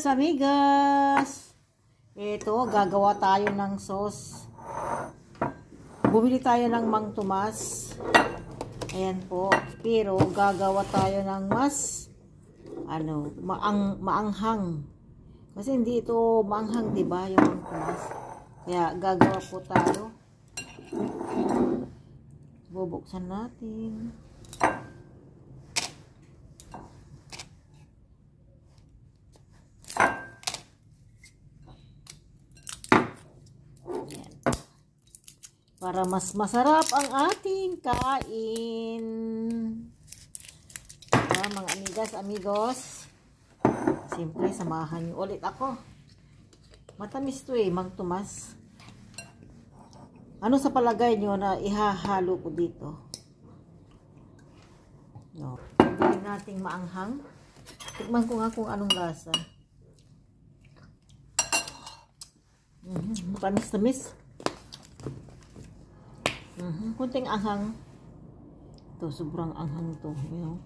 amigas. Ito, gagawa tayo ng sauce. Bumili tayo ng Mang Tomas. Ayan po. Pero gagawa tayo ng mas maanghang. Kasi hindi ito maanghang, 'di ba, yung Mang Tomas. Kaya gagawa po tayo. Bubuksan natin. Para mas masarap ang ating kain. Mga amigas, amigos. Siyempre, samahan niyo ulit ako. Matamis to Mang Tomas. Ano sa palagay niyo na ihahalo ko dito? No. Hindi nating maanghang. Tikman ko nga kung anong lasa. Matamis-tamis. Kunting anghang. Ito, sobrang anghang to. You know?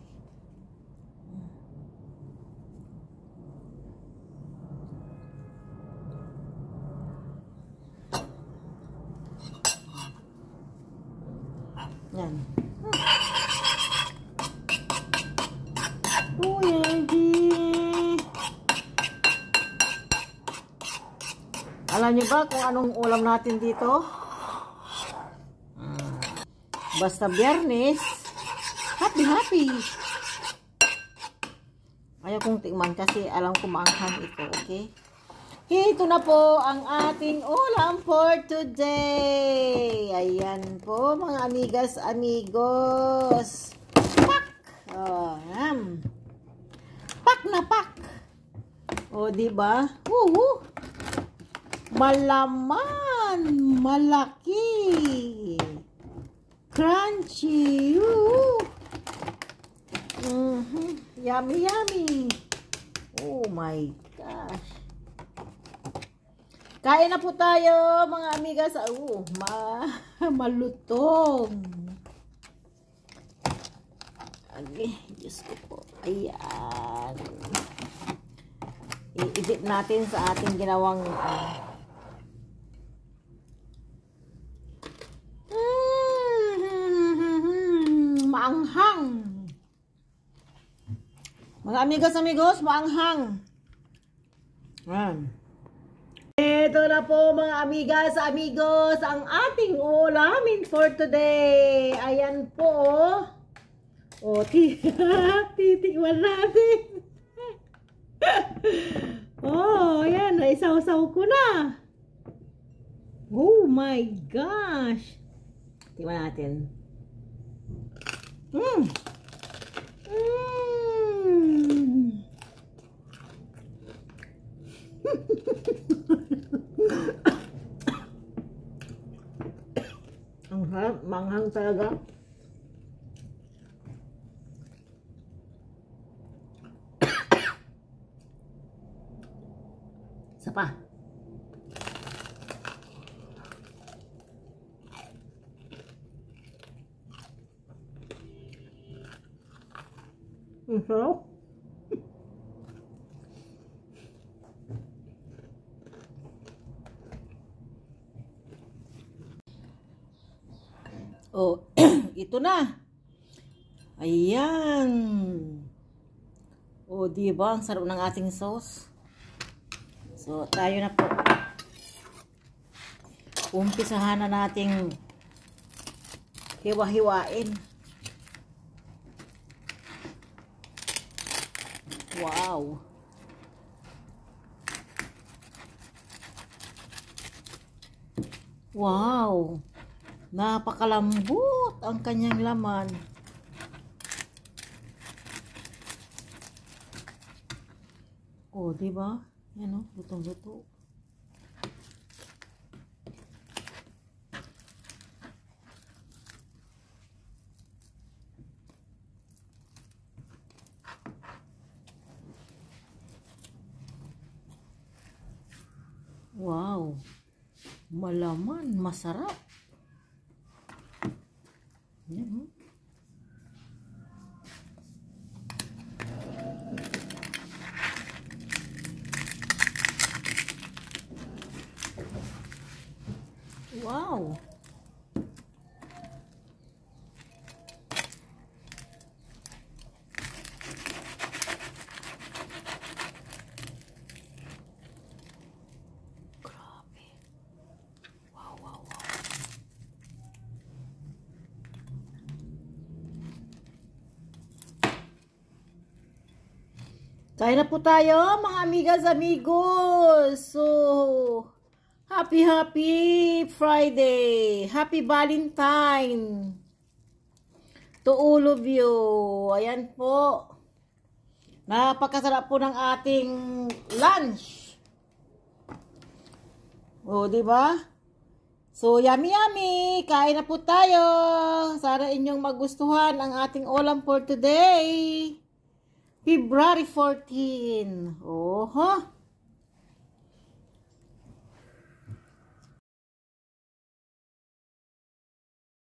Yan. Alam niyo ba kung anong ulam natin dito? Basta Biyernes, happy. Ayaw kong tikman kasi alam ko maanghang ito, okay? Ito na po ang ating ulam for today. Ayan po mga amigas, amigos. Pak! Oh, pak na pak. O, diba? Malaman, malaki. Crunchy. Yummy. Oh my gosh. Kain na po tayo mga amigas. Malutong. Okay, Diyos ko po. Ayan. I-edit natin sa ating ginawang maanghang. Mga amigas, amigos, maanghang. Ito na po mga amigas, amigos, ang ating ulamin for today. Ayan po. O, titikman natin. Oh, ayan, naisaw-saw ko na. Oh my gosh. Tikman natin. Ang harap, manghang talaga. Isa pa. So, oh, ito na. Ayan. Oh, di ba? Ang sarap ng ating sauce. So, tayo na po. Umpisahan na nating hiwa-hiwain. Wow. Wow. Napakalambot ang kanyang laman. Oh, di ba? Yan oh, lutong-luto. Wow. Malaman, masarap. Yan. Wow. Grabe. Wow, wow, wow. Kain na po tayo, mga amigas, amigos. So, happy Friday. Happy Valentine to all of you. Ayan po. Napakasarap po ng ating lunch. O, di ba? So, yummy yummy. Kain na po tayo. Sana inyong magustuhan ang ating ulam for today. February 14. Oh, huh?